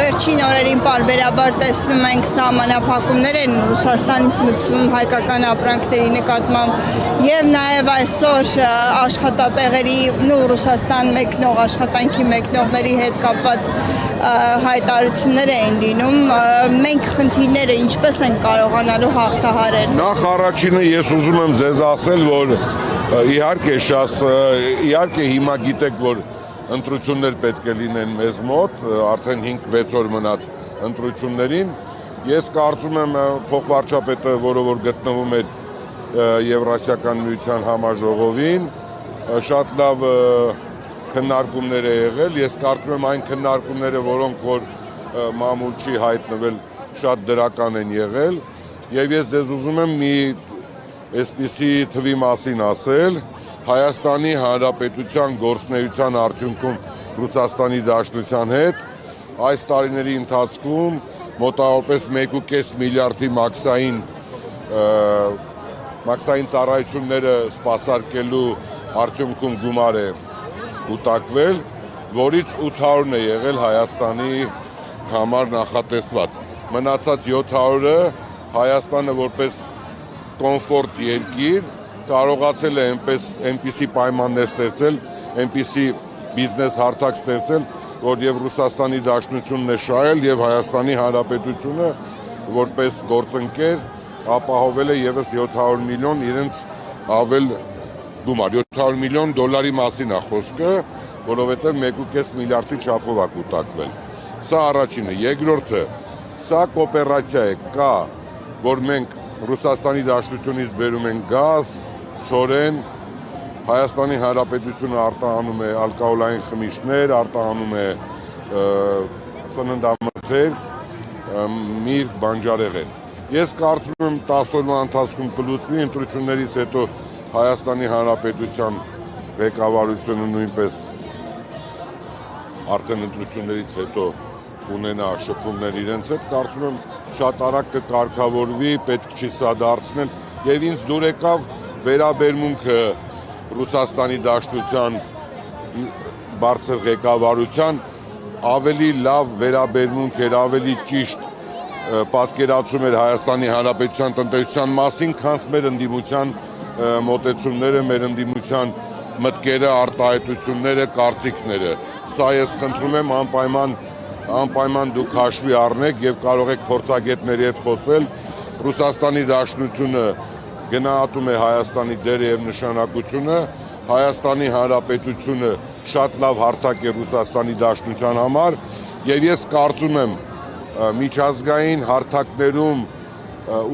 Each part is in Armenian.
վերջին օրերին պարբերաբար տեսնում ենք սահմանափակումներ են Ռուսաստանից մտցվում հայկական ապրանքների նկատմամբ եւ նաեւ այսօր աշխատատեղերի Ռուսաստան մեկնող աշխատանքի մեկնողների հետ կապված հայտարարություններ էին լինում, մենք խնդիրները ինչպես են կարողանալու հաղթահարել։ Նախ առաջինը ես ուզում եմ ձեզ ասել, որ իհարկե հիմա գիտեք, որ ընտրություններ պետք է լինեն մեզ մոտ, արդեն 5-6 օր մնաց ընտրություններին։ Ես կարծում եմ փոխվարչապետը, որը որ գտնվում էր Եվրասիական միության համաժողովին, շատ լավ քննարկումներ է եղել, ես կարծում եմ այն քննարկումները, որոնք որ մամուլ չի հայտնվել, շատ դրական են եղել, եւ ես ձեզ ուզում եմ մի այսպիսի թվի մասին ասել, Հայաստանի Հանրապետության գործունեության արդյունքում Ռուսաստանի Դաշնության հետ այս տարիների ընթացքում մոտավորապես 1.5 միլիարդի մաքսային ծառայությունները սպասարկելու արդյունքում գումար է կուտակվել, որից 800-ն է եղել Հայաստանի համար նախատեսված։ Մնացած 700-ը Հայաստանը որպես կոմֆորտ երկիր կարողացել է այնպիսի պայմաններ ստեղծել, այնպիսի բիզնես հարթակ ստեղծել, որ եւ Ռուսաստանի Դաշնությունն է շահել եւ Հայաստանի Հանրապետությունը որպես գործընկեր ապահովել է եւս 700 միլիոն իրենց ավել գումար, 700 միլիոն դոլարի մասին է խոսքը, որովհետև 1.5 միլիարդի չափով է կուտակվել։ Սա առաջինը, երկրորդը, սա կոոպերացիա է, կա, որ մենք Ռուսաստանի Դաշնությունից բերում ենք գազ, ցորեն, Հայաստանի Հանրապետությունը արտահանում է ալկոհոլային խմիչքներ, արտահանում է սննդամթեր, միրգ, բանջարեղեն։ Ես կարծում եմ 10 օրվա ընթացքում կլուծվի, ընտրություններից հետո Հայաստանի Հանրապետության ղեկավարությունը նույնպես արդեն ընտրություններից հետո ունենա շփումներ իրենց հետ, կարծում եմ շատ արագ կկարգավորվի, պետք չի սա դարձնել եւ ինձ դուր եկավ վերաբերմունքը Ռուսաստանի Դաշնության բարձր ղեկավարության ավելի լավ վերաբերմունք էր, ավելի ճիշտ պատկերացում էր Հայաստանի Հանրապետության տնտեսության մասին, քան մեր ընդդիմության մոտեցումները, մեր ընդդիմության մտքերը, արտահայտությունները, կարծիքները։ Սա ես խնդրում եմ անպայման դուք հաշվի առնեք եւ կարող եք փորձագետների հետ խոսել։ Ռուսաստանի Դաշնությունը գնահատում է Հայաստանի դերը եւ նշանակությունը, Հայաստանի Հանրապետությունը շատ լավ հարթակ է Ռուսաստանի Դաշնության համար եւ ես կարծում եմ միջազգային հարթակներում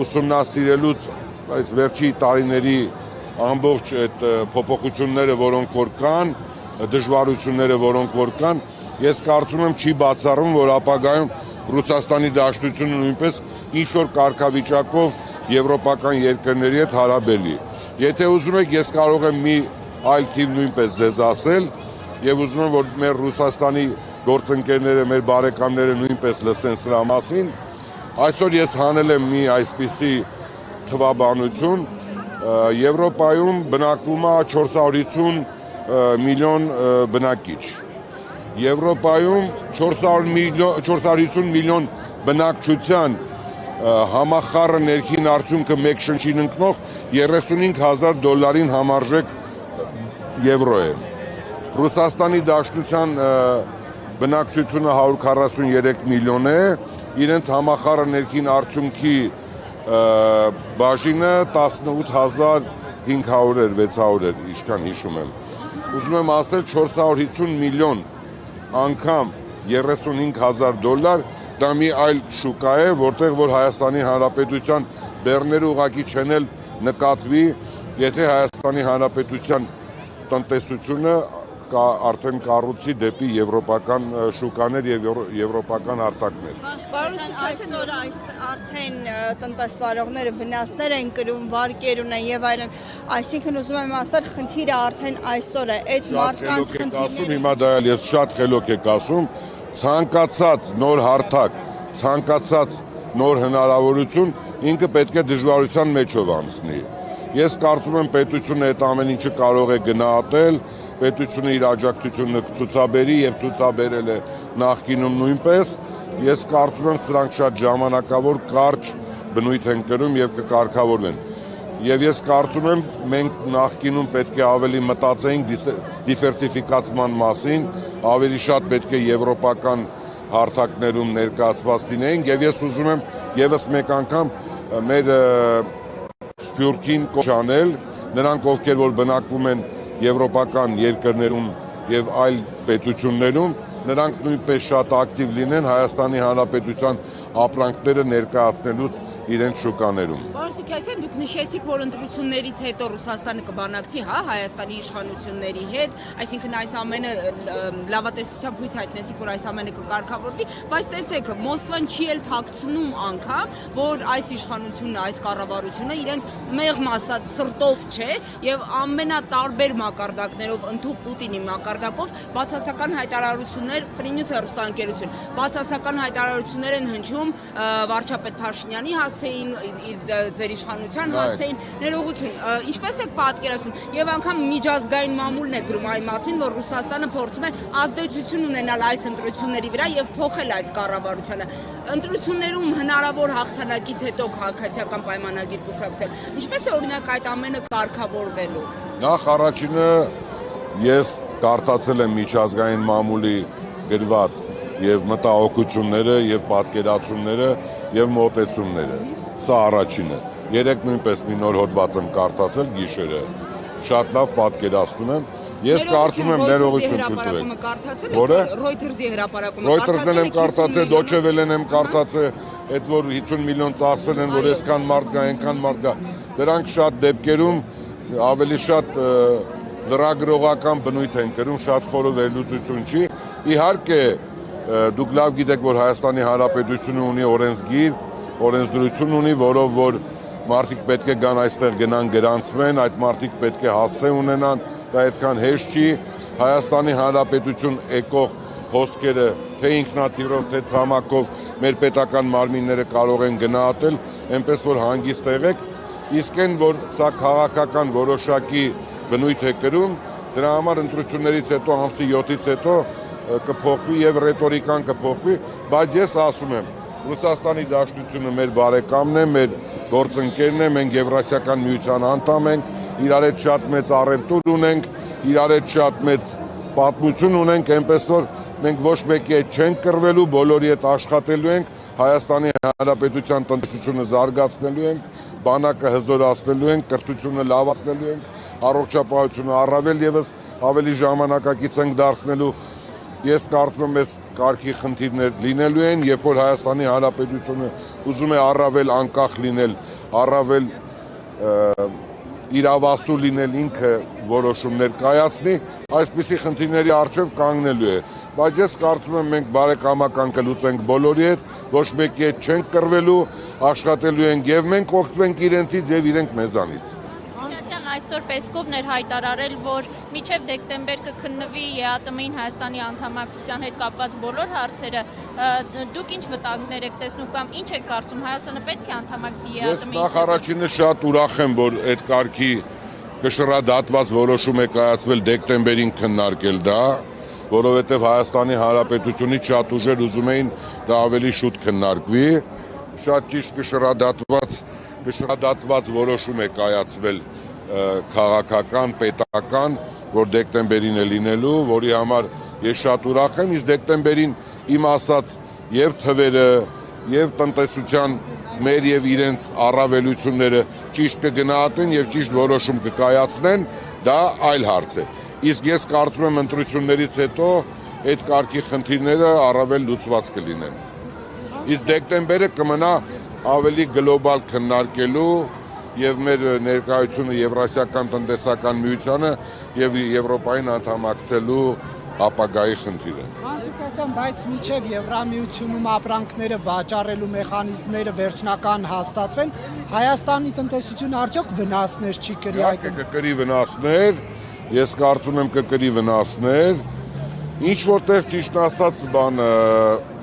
ուսումնասիրելուց այս վերջի տարիների ամբողջ այդ փոփոխությունները, որոնք որ կան, դժվարությունները, որոնք որ կան, ես կարծում եմ չի բացառում, որ ապագայում Ռուսաստանի Դաշնությունը նույնպես ինչ-որ կարգավիճակով եվրոպական երկրների հետ հարաբերի։ Եթե ուզում եք, ես կարող եմ մի այլ թիվ նույնպես ձեզ ասել եւ ուզում եմ, որ մեր Ռուսաստանի գործընկերները, մեր բարեկամները նույնպես լսեն սրա մասին։ Այսօր ես հանել եմ մի այսպիսի թվաբանություն, Եվրոպայում բնակվում է 450 միլիոն բնակիչ։ Եվրոպայում 450 միլիոն բնակչության համախառն ներքին արդյունքը մեկ շնչին ընկնող 35,000 դոլարին համարժեք եվրո է։ Ռուսաստանի Դաշնության բնակչությունը 143 միլիոն է, իրենց համախառն ներքին արդյունքի բաժինը 18,500 էր, 600 էր, ինչքան հիշում եմ։ Ուզում եմ ասել 450 միլիոն անգամ 35,000 դոլար, դա մի այլ շուկա է, որտեղ որ Հայաստանի Հանրապետության բեռները ուղղակի չեն էլ նկատվի, եթե Հայաստանի Հանրապետության տնտեսությունը արդեն կառուցի դեպի եվրոպական շուկաներ եւ եվրոպական արտակներ։ Պարոն, այսօր արդեն տնտեսվարողները վնասներ են կրում, վարկեր ունեն եւ այլն, այսինքն ուզում եմ ասել, խնդիրը արդեն այսօր է, այդ մարդկանց խնդիրները։ Հիմա դա ես շատ խելոք եք ասում, ցանկացած նոր հարթակ, ցանկացած նոր հնարավորություն ինքը պետք է դժվարության մեջով անցնի։ Ես կարծում եմ պետությունը այդ ամեն ինչը կարող է գնահատել, պետությունը իր աջակցությունը ցուցաբերի եւ ցուցաբերել է նախկինում նույնպես ես կարծում եմ սրանք շատ ժամանակավոր կարճ բնույթ են կրում եւ կկարգավորվեն։ Եվ ես կարծում եմ մենք նախկինում պետք է ավելի մտածեինք դիվերսիֆիկացման մասին, ավելի շատ պետք է եվրոպական հարթակներում ներկայացված լինեինք եւ ես ուզում եմ եւս մեկ անգամ մեր սփյուռքին կոչանել, նրանք ովքեր որ բնակվում են եվրոպական երկրներում եւ այլ պետություններում, նրանք նույնպես շատ ակտիվ լինեն Հայաստանի Հանրապետության ապրանքները ներկայացնելուց իրենց շուկաներում։ Պարոն Սուքիասյան, դուք նշեցիք, որ ընտրություններից հետո Ռուսաստանը կբանակցի, Հայաստանի իշխանությունների հետ, այսինքն այս ամենը լավատեսությամբ հույս հայտնեցիք, որ այս ամենը կկարգավորվի, բայց տեսեք, Մոսկվան չի էլ թաքցնում անգամ, որ այս իշխանությունը, այս կառավարությունը իրենց մեղմ ասած սրտով չէ եւ ամենատարբեր մակարդակներով ընդհանուր Պուտինի մակարդակով բացասական հայտարարություններ, Ֆրինյուս հեռուստաընկերություն, բացասական հայտարարություններ են հնչում վարչապետ Փաշինյանի ձեր իշխանության հասցեին ներողություն, ինչպես եք պատկերացնում եւ անգամ միջազգային մամուլն է գրում այն մասին, որ Ռուսաստանը փորձում է ազդեցություն ունենալ այս ընտրությունների վրա եւ փոխել այս կառավարությանը։ Ընտրություններում հնարավոր հաղթանակից հետո քաղաքացիական պայմանագիր կուսակցել։ Ինչպես է օրինակ այդ ամենը կարգավորվելու։ Նախ առաջինը ես կարդացել եմ միջազգային մամուլի գրված եւ մտահոգությունները եւ պատկերացումները եւ մոտեցումները։ Սա առաջինը։ Երեք նույնպես մի նոր հոդված եմ կարդացել գիշերը։ Շատ լավ պատկերացնում եմ։ Ես կարծում եմ ներողություն տվեք։ Որը Reuters-ի հրապարակումը Reuters-ն եմ կարդացել, Deutsche Welle-ն եմ կարդացել, այդ որ 50 միլիոն ծախսել են, որ այսքան մարդ կա, այնքան մարդ կա։ Դրանք շատ դեպքերում ավելի շատ լրագրողական բնույթ են կրում, շատ խորը վերլուծություն չի։ Իհարկե դուք լավ գիտեք, որ Հայաստանի Հանրապետությունը ունի օրենսգիր, օրենսդրություն ունի, որով որ մարդիկ պետք է գան այստեղ գնան գրանցվեն, այդ մարդիկ պետք է հասցե ունենան, դա այդքան հեշտ չի։ Հայաստանի Հանրապետություն եկող հոսքերը թե ինքնաթիռով, թե ցամաքով մեր պետական մարմինները կարող են գնահատել, այնպես որ հանգիստ եղեք, իսկ այն որ սա քաղաքական որոշակի բնույթ է կրում, դրա համար ընտրություններից հետո ամսի 7-ից հետո կփոխվի եւ ռետորիկան կփոխվի, բայց ես ասում եմ, Ռուսաստանի Դաշնությունը մեր բարեկամն է, մեր գործընկերն է, մենք Եվրասիական միության անդամ ենք, իրար հետ շատ մեծ առևտուր ունենք, իրար հետ շատ մեծ պատմություն ունենք, այնպես որ մենք ոչ մեկի հետ չենք կռվելու, բոլորի հետ աշխատելու ենք, Հայաստանի Հանրապետության տնտեսությունը զարգացնելու ենք, բանակը հզորացնելու ենք, կրթությունը լավացնելու ենք, առողջապահությունը առավել եւս ավելի ժամանակակից ենք դարձնելու։ Ես կարծում եմ, այս կարգի խնդիրներ լինելու են, երբ որ Հայաստանի Հանրապետությունը ուզում է առավել անկախ լինել, առավել իրավասու լինել, ինքը որոշումներ կայացնի, այսպիսի խնդիրների առջև կանգնելու է։ Բայց ես կարծում եմ, մենք բարեկամական կլուծենք բոլորի հետ, ոչ մեկի հետ չենք կռվելու, աշխատելու ենք եւ մենք օգտվենք իրենցից եւ իրենք մեզանից։ Այսօր Պեսկովն էր հայտարարել, որ մինչև դեկտեմբեր կքննվի ԵԱՏՄ-ին Հայաստանի անդամակցության հետ կապված բոլոր հարցերը։ Դուք ինչ վտանգներ եք տեսնում կամ ինչ եք կարծում, Հայաստանը պետք է անդամակցի ԵԱՏՄ-ին։ Ես նախ առաջինը շատ ուրախ եմ, որ այդ կարգի կշռադատված որոշում է կայացվել դեկտեմբերին քննարկել դա, որովհետև Հայաստանի Հանրապետությունից շատ ուժեր ուզում էին դա ավելի շուտ քննարկվի, շատ ճիշտ կշռադատված որոշում է կայացվել քաղաքական, պետական, որ դեկտեմբերին է լինելու, որի համար ես շատ ուրախ եմ, իսկ դեկտեմբերին իմ ասած եւ թվերը, եւ տնտեսության մեր եւ իրենց առավելությունները ճիշտ կգնահատեն եւ ճիշտ որոշում կկայացնեն, դա այլ հարց է։ Իսկ ես կարծում եմ ընտրություններից հետո այդ կարգի խնդիրները առավել լուծված կլինեն։ Իսկ դեկտեմբերը կմնա ավելի գլոբալ քննարկելու եւ մեր ներկայությունը Եվրասիական տնտեսական միությանը եւ Եվրոպային անդամակցելու ապագայի խնդիրը։ Սուքիասյան, բայց միջև Եվրամիությունում ապրանքները վաճառելու մեխանիզմները վերջնական հաստատվեն, Հայաստանի տնտեսությունը արդյոք վնասներ չի կրի այդ։ Կկրի վնասներ, ես կարծում եմ կկրի վնասներ, ինչ որտեղ ճիշտ ասած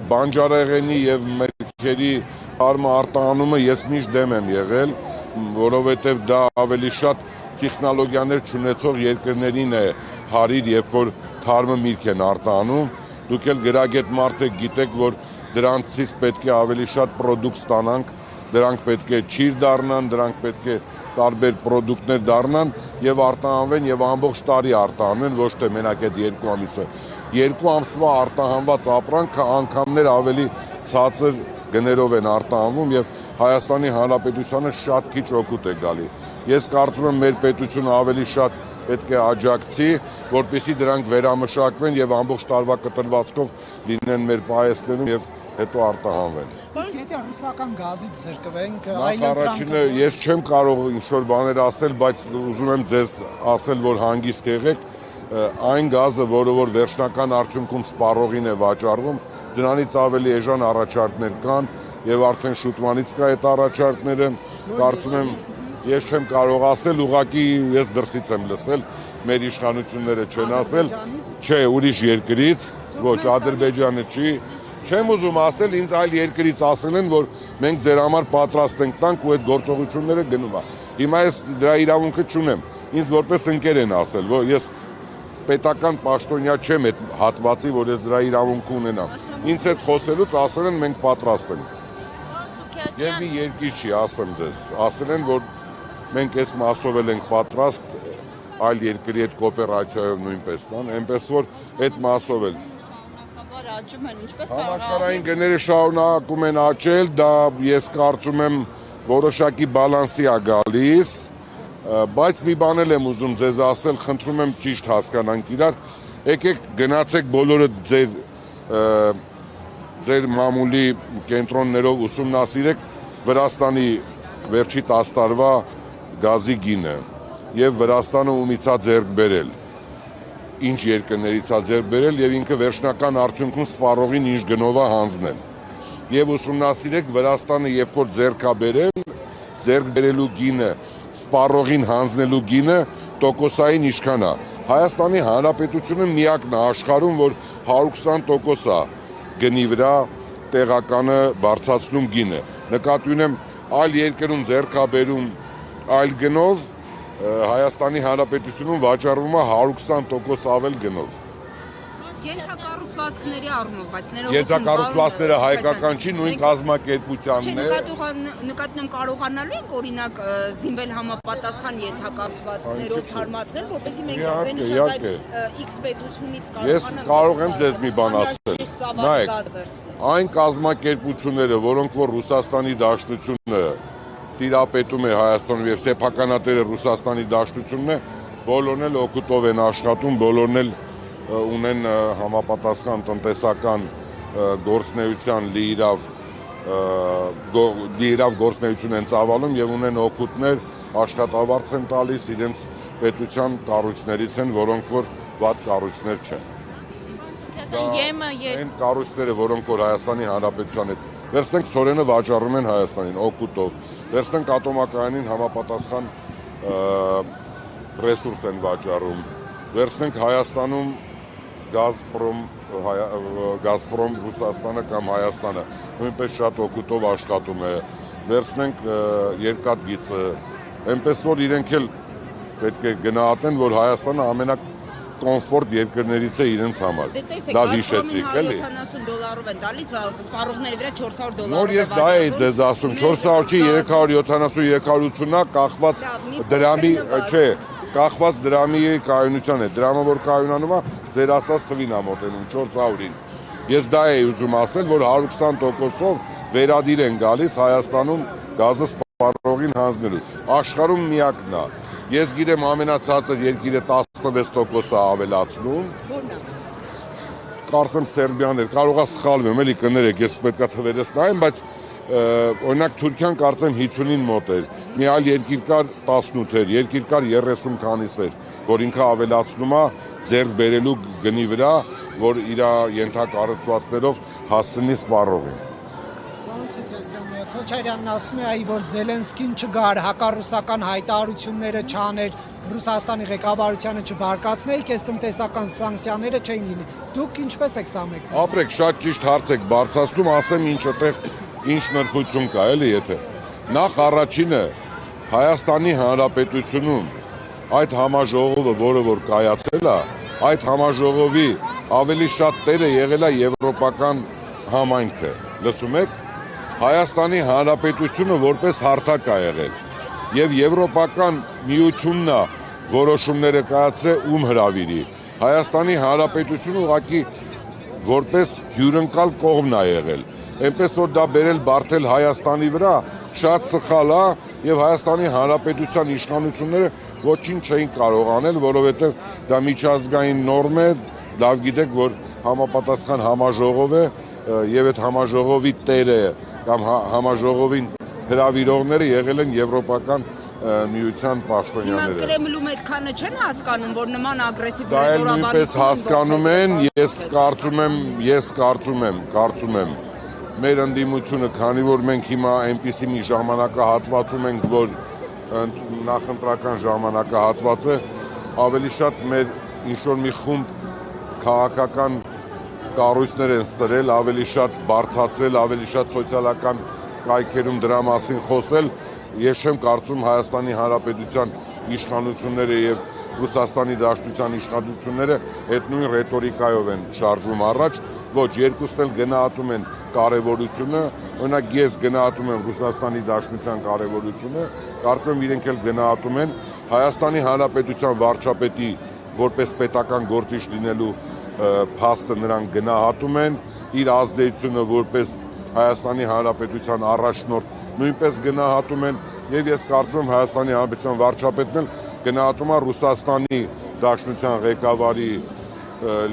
բանջարեղենի եւ մերքերի արտահանումը ես միշտ դեմ եմ եղել, որովհետև դա ավելի շատ տեխնոլոգիաներ չունեցող երկրներին է հարիր, երբ որ թարմը միրգ են արտահանում, դուք էլ գրագետ մարդ եք, գիտեք, որ դրանցից պետք է ավելի շատ պրոդուկտ ստանանք, դրանք պետք է ճիր դառնան, դրանք պետք է տարբեր պրոդուկտներ դառնան եւ արտահանվեն եւ ամբողջ տարի արտահանեն, ոչ թե մենակ այդ 2 ամիսը։ 2 ամսվա արտահանված ապրանքը անգամներ ավելի ցածր գներով են արտահանվում եւ Հայաստանի Հանրապետությանը շատ քիչ օգուտ է գալի։ Ես կարծում եմ մեր պետությունը ավելի շատ պետք է աջակցի, որպեսզի դրանք վերամշակվեն եւ ամբողջ տարվա կտրվածքով լինեն մեր պահեստներում եւ հետո արտահանվեն։ Եթե ռուսական գազից զրկվենք, Առաջինը ես չեմ կարող ինչ-որ բաներ ասել, բայց ուզում եմ ձեզ ասել, որ հանգիստ եղեք, այն գազը, որը որ վերջնական արդյունքում սպառողին է վաճառվում, դրանից ավելի էժան առաջարկներ կան եւ արդեն շուտվանից կա այդ առաջարկները, կարծում եմ ես չեմ կարող ասել, ուղղակի ես դրսից եմ լսել, մեր իշխանությունները չեն ասել, չէ, ուրիշ երկրից, ոչ, Ադրբեջանը չի, չեմ ուզում ասել, ինձ այլ երկրից ասել են, որ մենք ձեր համար պատրաստ ենք տանք ու այդ գործողությունները գնում է։ Հիմա ես դրա իրավունքը չունեմ, ինձ որպես ընկեր են ասել, որ ես պետական պաշտոնյա չեմ այդ հատվածի, որ ես դրա իրավունքը ունենամ։ Ինձ հետ խոսելուց ասել են մենք պատրաստ ենք։ Եվ մի երկիր չի, ասեմ ձեզ, ասել են, որ մենք այս մասով ենք պատրաստ, այլ երկրի այդ կոոպերացիայով նույնպես կան, այնպես որ այդ մասով էլ համաշխարհային գները շարունակում են աճել, դա ես կարծում եմ որոշակի բալանսի է գալիս, բայց մի բան էլ եմ ուզում ձեզ ասել, խնդրում եմ ճիշտ հասկանանք իրար, եկեք գնացեք բոլորը ձեր մամուլի կենտրոններով ուսումնասիրեք Վրաստանի վերջի 10 տարվա գազի գինը եւ Վրաստանը ումից է ձեռք բերել, ինչ երկրներից է ձեռք բերել եւ ինքը վերջնական արդյունքում սպառողին ինչ գնով է հանձնել։ Եվ ուսումնասիրեք Վրաստանը երբ որ ձեռք է բերել, ձեռք բերելու գինը, սպառողին հանձնելու գինը տոկոսային ինչքան է։ Հայաստանի Հանրապետությունը միակն է աշխարհում, որ 120% է գնի վրա տեղականը բարձրացնում գինը։ Նկատի ունեմ այլ երկրում ձեռք է բերում այլ գնով, Հայաստանի Հանրապետությունում վաճառվում է 120% ավել գնով։ Ենթակառուցվածքների առումով, բայց Ենթակառուցվածքները հայկական չի, նույն կազմակերպությանն է։ Նկատում կարողանալու ենք օրինակ զինվել համապատասխան ենթակառուցվածքներով թարմացնել, որպեսզի մենք այդպես շատ այդ X պետությունից Ես կարող եմ ձեզ մի բան ասել։ Նայեք, այն կազմակերպությունները, որոնք որ Ռուսաստանի Դաշնությունը տիրապետում է Հայաստանում եւ սեփականատերը Ռուսաստանի Դաշնությունն է, բոլորն էլ օգուտով են աշխատում, բոլորն էլ ունեն համապատասխան տնտեսական գործնեության լիիրավ գործնեություն են ծավալում եւ ունեն օգուտներ, աշխատավարձ են տալիս իրենց պետության կառույցներից են, որոնք որ վատ կառույցներ չեն։ Այն կառույցները, որոնք որ Հայաստանի Հանրապետության հետ վերցնենք սորենը վաճառում են Հայաստանին օգուտով, վերցնենք ատոմակայանին համապատասխան ռեսուրս են վաճառում, վերցնենք Հայաստանում Գազպրոմ Ռուսաստանը կամ Հայաստանը նույնպես շատ օգուտով աշխատում է, վերցնենք երկաթգիծը, այնպես որ իրենք էլ պետք է գնահատեն, որ Հայաստանը ամենակոմֆորտ երկրներից է իրենց համար։ Դա հիշեցիք, էլի։ $170 են տալիս, սպառողների վրա $400 Նոր ես դա էի ձեզ ասում, 400 չի, 370-380-ա կախված դրամի, չէ, կախված դրամի կայունության է, դրամը որ կայունանում է, ձեր ասած թվին է մոտենում, 400-ին։ Ես դա էի ուզում ասել, որ 120%-ով վերադիր են գալիս Հայաստանում գազը սպառողին հանձնելու։ Աշխարհում միակն է։ Ես գիտեմ ամենացածր երկիրը 16% է ավելացնում։ Կարծեմ Սերբիան էր, կարող է սխալվեմ, էլի կներեք, ես պետքա թվերս նայեմ, բայց օրինակ Թուրքիան կարծեմ 50-ին մոտ էր, մի այլ երկիր կար 18 էր, երկիր կար 30 քանիս էր, որ ինքը ավելացնում է ձեռք բերելու գնի վրա, որ իր ենթակառուցվածքներով հասցնի սպառողին։ Քոչարյանն ասում է, որ Զելենսկին չգար, հակառուսական հայտարարությունները չաներ, Ռուսաստանի ղեկավարությանը չբարկացնեիք, այս տնտեսական սանկցիաները չէին լինի։ Դուք ինչպես եք սա մեկնում։ Ապրեք, շատ ճիշտ հարց եք բարձրացնում, ասեմ ինչ այդտեղ ինչ նրբություն կա, էլի եթե։ Նախ առաջինը Հայաստանի Հանրապետությունում այդ համաժողովը, որը որ կայացել է, այդ համաժողովի ավելի շատ տերը եղել է եվրոպական համայնքը։ լսում եք, Հայաստանի Հանրապետությունը որպես հարթակ ա եղել եւ Եվրոպական միությունն է որոշումները կայացրել ում հրավիրի։ Հայաստանի Հանրապետությունը ուղղակի որպես հյուրընկալ կողմն ա եղել։ Այնպես որ դա բերել բարթել Հայաստանի վրա շատ սխալ է եւ Հայաստանի Հանրապետության իշխանությունները ոչինչ չէին կարող անել, որովհետեւ դա միջազգային նորմ է, լավ գիտեք, որ համապատասխան համաժողով է եւ այդ համաժողովի տերը կամ համաժողովին հրավիրողները եղել են եվրոպական միության պաշտոնյաները։ Հիմա Կրեմլում այդքանը չեն հասկանում, որ նման ագրեսիվ Դա էլ նույնպես հասկանում են, ես կարծում եմ մեր ընդդիմությունը, քանի որ մենք հիմա այնպիսի մի ժամանակահատվածում ենք, որ նախընտրական ժամանակահատվածը ավելի շատ մեր ինչ-որ մի խումբ քաղաքական կառույցներ են սրել, ավելի շատ բարդացրել, ավելի շատ սոցիալական կայքերում դրա մասին խոսել, ես չեմ կարծում Հայաստանի Հանրապետության իշխանությունները եւ Ռուսաստանի Դաշնության իշխանությունները այդ նույն ռետորիկայով են շարժվում առաջ, ոչ, երկուսն էլ գնահատում են կարևորությունը, օրինակ ես գնահատում եմ Ռուսաստանի Դաշնության կարևորությունը, կարծում եմ իրենք էլ գնահատում են Հայաստանի Հանրապետության վարչապետի որպես պետական գործիչ լինելու փաստը նրանք գնահատում են, իր ազդեցությունը որպես Հայաստանի Հանրապետության առաջնորդ նույնպես գնահատում են եւ ես կարծում եմ Հայաստանի Հանրապետության վարչապետն էլ գնահատում է Ռուսաստանի Դաշնության ղեկավարի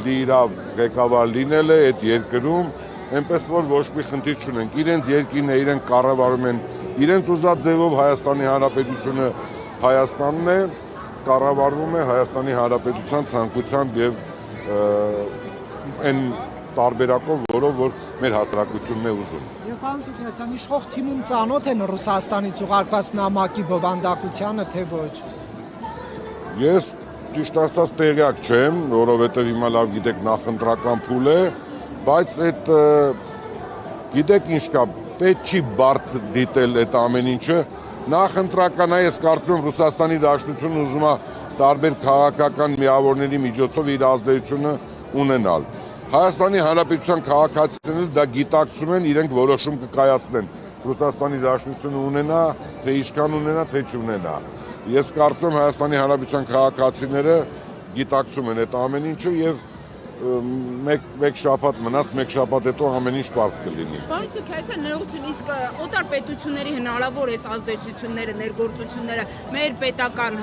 լիիրավ ղեկավար լինելը այդ երկրում, այնպես որ ոչ մի խնդիր չունենք։ Իրենց երկիրն է, իրենք կառավարում են իրենց ուզած ձևով Հայաստանի Հանրապետությունը Հայաստանն է, կառավարվում է Հայաստանի Հանրապետության ցանկությամբ եւ այն տարբերակով, որով որ մեր հասարակությունն է ուզում։ Եվ պարոն Սուքանյան, իշխող թիմում ծանոթ են Ռուսաստանից ուղարկված նամակի բովանդակությանը, թե ոչ։ Ես ճիշտ ասած տեղյակ չեմ, որովհետև հիմա լավ գիտեք նախընտրական փուլ է, բայց այդ գիտեք ինչ կա, պետք չի բարդ դիտել այդ ամեն ինչը, նախընտրական է, ես կարծում եմ Ռուսաստանի Դաշնությունն ուզում է տարբեր քաղաքական միավորների միջոցով իր ազդեցությունը ունենալ։ Հայաստանի Հանրապետության քաղաքացիները դա գիտակցում են, իրենք որոշում կկայացնեն։ Ռուսաստանի Դաշնությունը ունենա, թե ինչքան ունենա, թե չունենա։ Ես կարծում եմ Հայաստանի Հանրապետության քաղաքացիները գիտակցում են այդ ամեն ինչը եւ մեկ շաբաթ մնաց, մեկ շաբաթ հետո ամեն ինչ բարձ կլինի։ Պարոն Սուքանյան, ներողություն, իսկ օտար պետությունների հնարավոր է ազդեցությունները, ներգործությունները մեր պետական,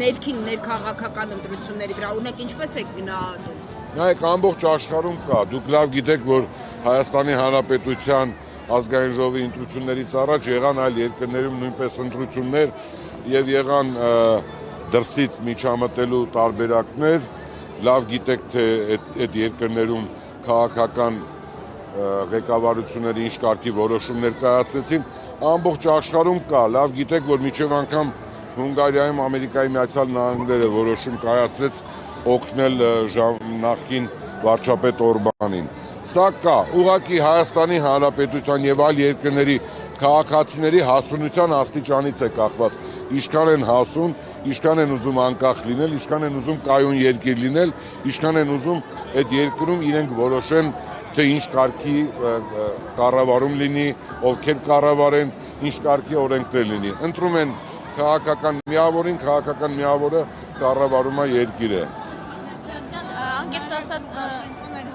ներքին ներքաղաքական ընտրությունների վրա ունեք ինչպես եք գնահատում։ Նայեք, ամբողջ աշխարհում կա, դուք լավ գիտեք, որ Հայաստանի Հանրապետության ազգային ժողովի ընտրություններից առաջ եղան այլ երկրներում նույնպես ընտրություններ եւ եղան դրսից միջամտելու տարբերակներ, լավ գիտեք, թե այդ երկրներում քաղաքական ղեկավարությունները ինչ կարգի որոշումներ կայացրեցին, ամբողջ աշխարհում կա, լավ գիտեք, որ միջև անգամ Հունգարիայում Ամերիկայի Միացյալ Նահանգները որոշում կայացրեց օգնել նախկին վարչապետ Օրբանին։ Սա կա, ուղղակի Հայաստանի Հանրապետության եւ այլ երկրների քաղաքացիների հասունության աստիճանից է կախված։ Ինչքան են հասուն, ինչքան են ուզում անկախ լինել, ինչքան են ուզում կայուն երկիր լինել, ինչքան են ուզում այդ երկրում իրենք որոշեն, թե ինչ կարգի կառավարում լինի, ովքեր կառավարեն, ինչ կարգի օրենքներ լինի։ Ընտրում են քաղաքական միավորին, քաղաքական միավորը կառավարում է երկիրը։ Անկեղծ ասած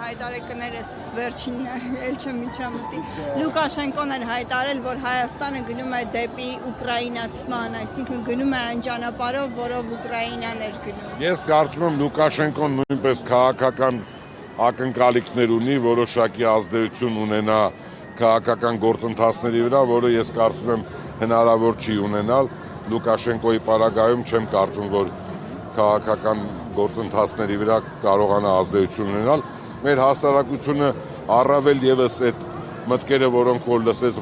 հայտարարություններս վերջինն էլ չեմ միջամտի։ Լուկաշենկոն էր հայտարարել, որ Հայաստանը գնում է դեպի ուկրաինացման, այսինքն գնում է այն ճանապարհով, որով Ուկրաինան էր գնում։ Ես կարծում եմ Լուկաշենկոն նույնպես քաղաքական ակնկալիքներ ունի, որոշակի ազդեցություն ունենա քաղաքական գործընթացների վրա, որը ես կարծում եմ հնարավոր չի ունենալ։ Լուկաշենկոյի պարագայում չեմ կարծում, որ քաղաքական գործընթացների վրա կարողանա ազդեցություն ունենալ։ Մեր հասարակությունը առավել եւս այդ մտքերը, որոնք որ լսեց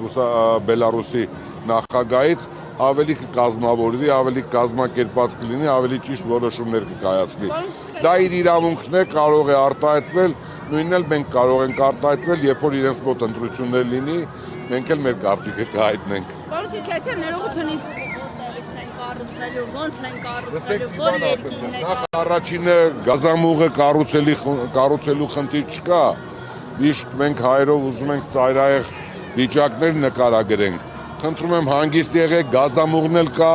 Բելարուսի նախագահից, ավելի կկազմավորվի, ավելի կազմակերպված կլինի, ավելի ճիշտ որոշումներ կկայացնի։ Դա իր իրավունքն է, կարող է արտահայտվել, նույնն էլ մենք կարող ենք արտահայտվել, երբ որ իրենց մոտ ընտրություններ լինի, մենք էլ մեր կարծիքը կհայտնենք։ Պարոն Սուքանյան, ներողություն, իսկ կառուցելու, ոնց են կառուցելու, որ երկիրն է։ Նախ առաջինը գազամուղը կառուցելու խնդիր չկա։ Միշտ մենք հայերով ուզում ենք ծայրահեղ վիճակներ նկարագրենք։ Խնդրում եմ հանգիստ եղեք, գազամուղն էլ կա,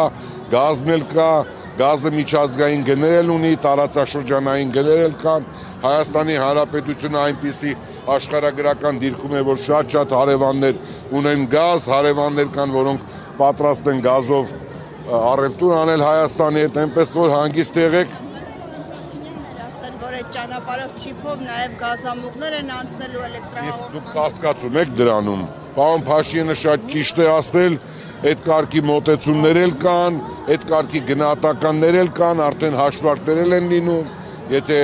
գազն էլ կա, գազը միջազգային գներ էլ ունի, տարածաշրջանային գներ էլ կան։ Հայաստանի Հանրապետությունը այնպիսի աշխարհագրական դիրքում է, որ շատ հարևաններ ունեն գազ, հարևաններ կան, որոնք պատրաստ են գազով առևտուր անել Հայաստանի հետ, այնպես որ հանգիստ եղեք։ Ասել, որ այդ ճանապարհով չիփով նաև գազամուղներ են անցնելու Իսկ էլեկտրահաղորդման։ դուք կասկածում եք դրանում։ Պարոն Փաշինյանը շատ ճիշտ է ասել, այդ կարգի մոտեցումներ էլ կան, այդ կարգի գնահատականներ էլ կան, արդեն հաշվարկներ էլ են լինում, եթե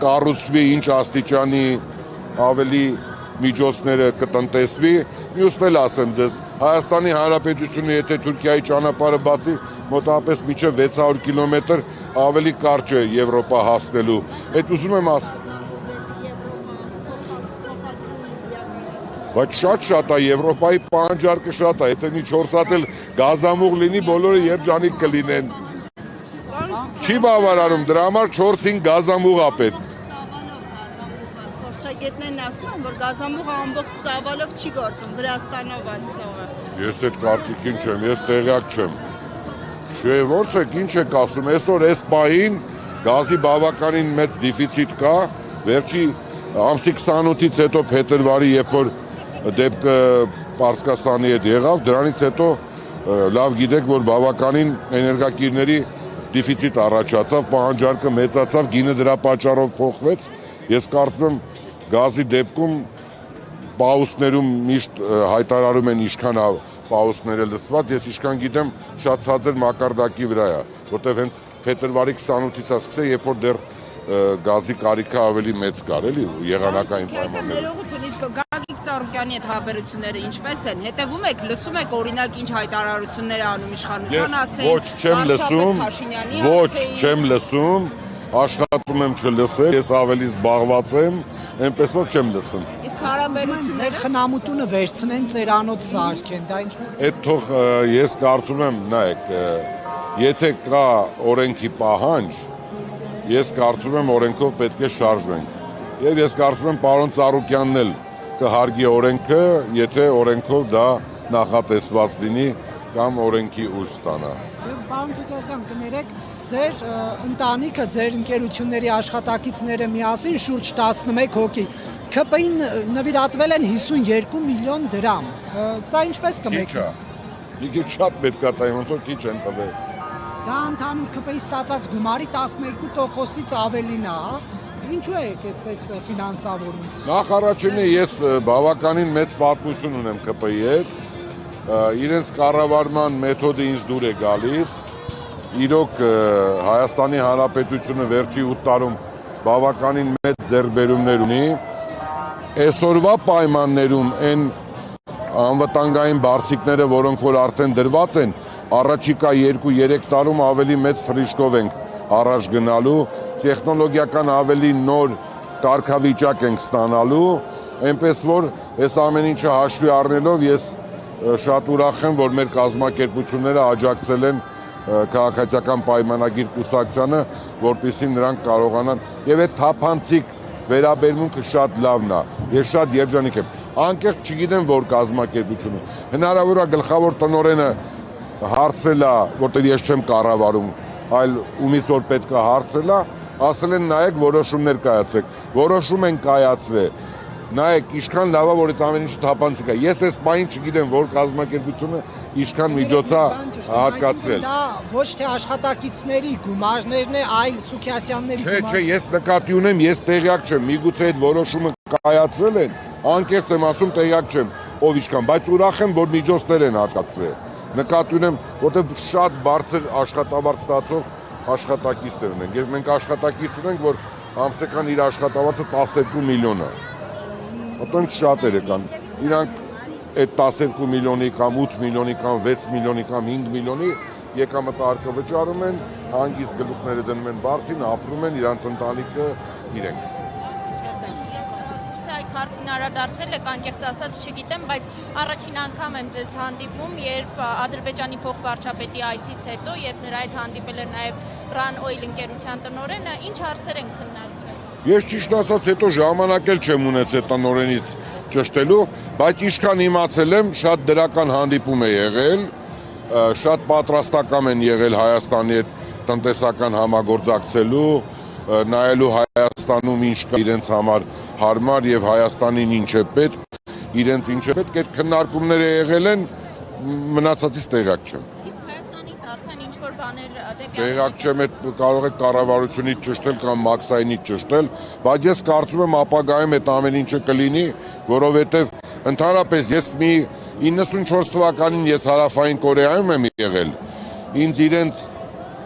կառուցվի ինչ աստիճանի ավելի միջոցները կտնտեսվի, մյուսն էլ ասեմ ձեզ, Հայաստանի Հանրապետությունը եթե Թուրքիայի ճանապարհը բացի, մոտավորապես մինչև 600 կիլոմետր ավելի կարճ է Եվրոպա հասնելու։ Այդ ուզում եմ ասել։ Բայց շատ է, Եվրոպայի պահանջարկը շատ է, եթե մի 4 հատ էլ գազամուղ լինի, բոլորը երջանիկ կլինեն։ Չի բավարարում, դրա համար 4-5 գազամուղ է պետք։ Փորձագետներն ասում են, որ գազամուղը ամբողջ ծավալով չի գործում, Վրաստանով անցնողը։ Ես այդ կարծիքին չեմ, ես տեղյակ չեմ։ Չէ, ո՞նց եք, ինչ եք ասում, այսօր այս պահին գազի բավականին մեծ դեֆիցիտ կա, վերջի ամսի 28-ից հետո փետրվարի, երբ որ դեպքը Պարսկաստանի հետ եղավ, դրանից հետո լավ գիտեք, որ բավականին էներգակիրների դեֆիցիտ առաջացավ, պահանջարկը մեծացավ, գինը դրա պատճառով փոխվեց։ Ես կարծում եմ գազի դեպքում պաուսներում միշտ հայտարարում են ինչքան պաուսները լցված, ես ինչքան գիտեմ շատ ցածր մակարդակի վրա է, որտեղ հենց փետրվարի 28-ից սկսե, երբ որ դեռ գազի կարիքը ավելի մեծ կար, էլի եղանակային պայմաններում։ Ներողություն, իսկ Գագիկ Ծառուկյանի հետ հարաբերությունները ինչպես են։ Հետևում եք, լսում եք օրինակ ինչ հայտարարություններ է անում իշխանության, ասել։ Ոչ, չեմ լսում, ոչ, չեմ լսում, աշխատում եմ չլսել, ես ավելի զբաղված եմ, այնպես որ չեմ լսում։ Իսկ հարաբերությունները Ձեր խնամությունը վերցնեն ծերանոց սարքեն, դա ինչպես։ Այդ թող ես կարծում եմ, նայեք, եթե կա օրենքի պահանջ, ես կարծում եմ օրենքով պետք է շարժվենք։ Եվ ես կարծում եմ պարոն Ծառուկյանն էլ կհարգի օրենքը, եթե օրենքով դա նախատեսված լինի կամ օրենքի ուժ ստանա։ Եվ պարոն Սուքասյան, կներեք, ձեր ընտանիքը, ձեր ընկերությունների աշխատակիցները միասին շուրջ 11 հոգի ՔՊ-ին նվիրատվել են 52 միլիոն դրամ։ Սա ինչպես կմեկնի։ Քիչ է։ Մի քիչ շատ պետք է տա, ոնց որ քիչ են տվել։ Դա ընդհանուր ՔՊ-ի ստացած գումարի 12%-ից ավելին է, հա։ Ինչու է այդպես ֆինանսավորում։ Նախ առաջինը ես բավականին մեծ պատմություն ունեմ ԿՊ-ի հետ, իրենց կառավարման մեթոդը ինձ դուր է գալիս, իրոք Հայաստանի Հանրապետությունը վերջի 8 տարում բավականին մեծ ձեռքբերումներ ունի, այսօրվա պայմաններում այն անվտանգային բարձիկները, որոնք որ արդեն դրված են, առաջիկա 2-3 տարում ավելի մեծ թռիչքով ենք առաջ գնալու, տեխնոլոգիական ավելի նոր կարգավիճակ ենք ստանալու, այնպես որ այս ամեն ինչը հաշվի առնելով ես շատ ուրախ եմ, որ մեր կազմակերպությունները աջակցել են քաղաքացիական պայմանագիր կուսակցությանը, որպեսզի նրանք կարողանան եւ այդ թափանցիկ վերաբերմունքը շատ լավն է։ Ես շատ երջանիկ եմ։ Անկեղծ չգիտեմ որ կազմակերպությունը հնարավոր է գլխավոր տնօրենը հարցրել է, որտեղ ես չեմ կառավարում, այլ ումից որ պետք է հարցրել է, ասել են նայեք որոշումներ կայացեք, որոշում են կայացրել, նայեք ինչքան լավ է որ այդ ամեն ինչը թափանցիկ է, ես այս պահին չգիտեմ որ կազմակերպությունը ինչքան միջոց է հատկացրել։ Դա ոչ թե աշխատակիցների գումարներն է, այլ Սուքասյանների գումարները։ Չէ, ես նկատի ունեմ, ես տեղյակ չեմ, միգուցե այդ որոշումը կայացրել են, անկեղծ եմ ասում տեղյակ չեմ, ով ինչքան, բայց ուրախ եմ որ միջոցներ են հատկացրել։ Նկատի ունեմ, որտեղ շատ բարձր աշխատավարձ ստացող աշխատակիցներ ունենք։ Եվ մենք աշխատակից ունենք, որ ամսական իր աշխատավարձը 12 միլիոն է։ Ոտոնց շատերը կան։ Իրանք այդ 12 միլիոնի կամ 8 միլիոնի կամ 6 միլիոնի կամ 5 միլիոնի եկամտարկը վճարում են, հանգիստ գլուխները դնում են բարձին, ապրում են իրանց ընտանիքը իրենք։ Հարցին անդրադարձել եք, անկեղծ ասած չգիտեմ, բայց առաջին անգամ եմ ձեզ հանդիպում, երբ Ադրբեջանի փոխվարչապետի այցից հետո, երբ նրա հետ հանդիպել է նաև Run Oil ընկերության տնօրենը, ինչ հարցեր են քննարկվել։ Ես ճիշտ ասած հետո ժամանակ էլ չեմ ունեցել տնօրենից ճշտելու, բայց ինչքան իմացել եմ, շատ դրական հանդիպում է եղել, շատ պատրաստական են եղել Հայաստանի հետ տնտեսական համագործակցելու, նայելու Հայաստանում ինչ կա իրենց համար հարմար եւ Հայաստանին ինչ է պետք, իրենց ինչ է պետք, այդ քննարկումները եղել են, մնացածից տեղյակ չեմ։ Իսկ Հայաստանից արդեն ինչ-որ բաներ Տեղյակ չեմ, կարող է կառավարությունից ճշտել կամ Մաքսայինից ճշտել, բայց ես կարծում եմ ապագայում այդ ամեն ինչը կլինի, որովհետև ընդհանրապես ես մի 94 թվականին ես Հարավային Կորեայում եմ եղել, ինձ իրենց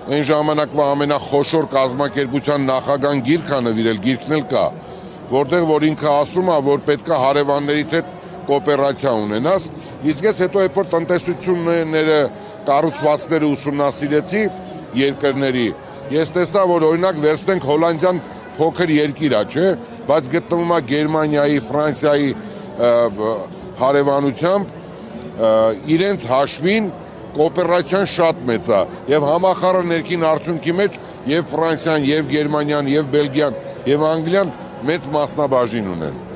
այն ժամանակվա ամենախոշոր կազմակերպության նախագահան գիրք ա նվիրել, գիրքն էլ կա, որտեղ որ ինքը ասում է, որ պետք է հարևաններիդ հետ կոոպերացիա ունենաս, իսկ ես հետո երբ որ տնտեսությունները կառուցվածքները ուսումնասիրեցի երկրների, ես տեսա, որ օրինակ վերցնենք Հոլանդիան փոքր երկիր է, չէ, բայց գտնվում է Գերմանիայի, Ֆրանսիայի հարևանությամբ, իրենց հաշվին կոոպերացիան շատ մեծ է եւ համախառն ներքին արդյունքի մեջ եւ Ֆրանսիան, եւ Գերմանիան, եւ Բելգիան, եւ Անգլիան մեծ մասնաբաժին ունեն։